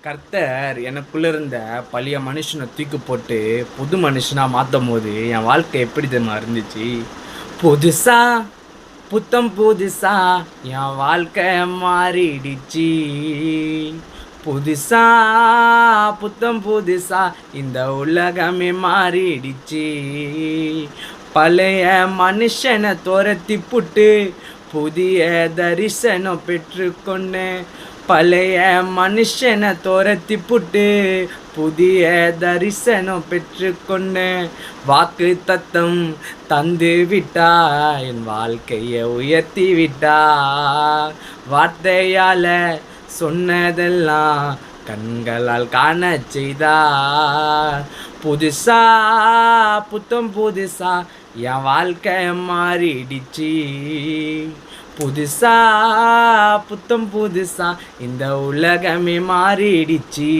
கர்த்தர் எனக்குள்ள இருந்த பழைய மனுஷனை தூக்கி போட்டு புது மனுஷனா மாத்தும் போது என் வாழ்க்கை எப்படி தெரியுமா இருந்துச்சு. புதுசா புத்தம் புதுசா என் வாழ்க்கை மாறிடுச்சு. புதுசா புத்தம் புதுசா இந்த உலகமே மாறிடுச்சு. பழைய மனுஷனை துரத்தி புட்டு புதிய தரிசனம் பெற்றுக்கொண்டேன். பழைய மனுஷனை துரத்தி புட்டு புதிய தரிசனம் பெற்றுக்கொண்டேன். வாக்கு தத்தம் தந்து விட்டா என் வாழ்க்கையை உயர்த்தி விட்டா. வார்த்தையால சொன்னதெல்லாம் கண்களால் காண செய்தார். புதுசா புத்தம் புதுசா என் வாழ்க்கை மாறிடுச்சு. புதுசா புத்தம் புதுசா இந்த உலகமே மாறிடுச்சு.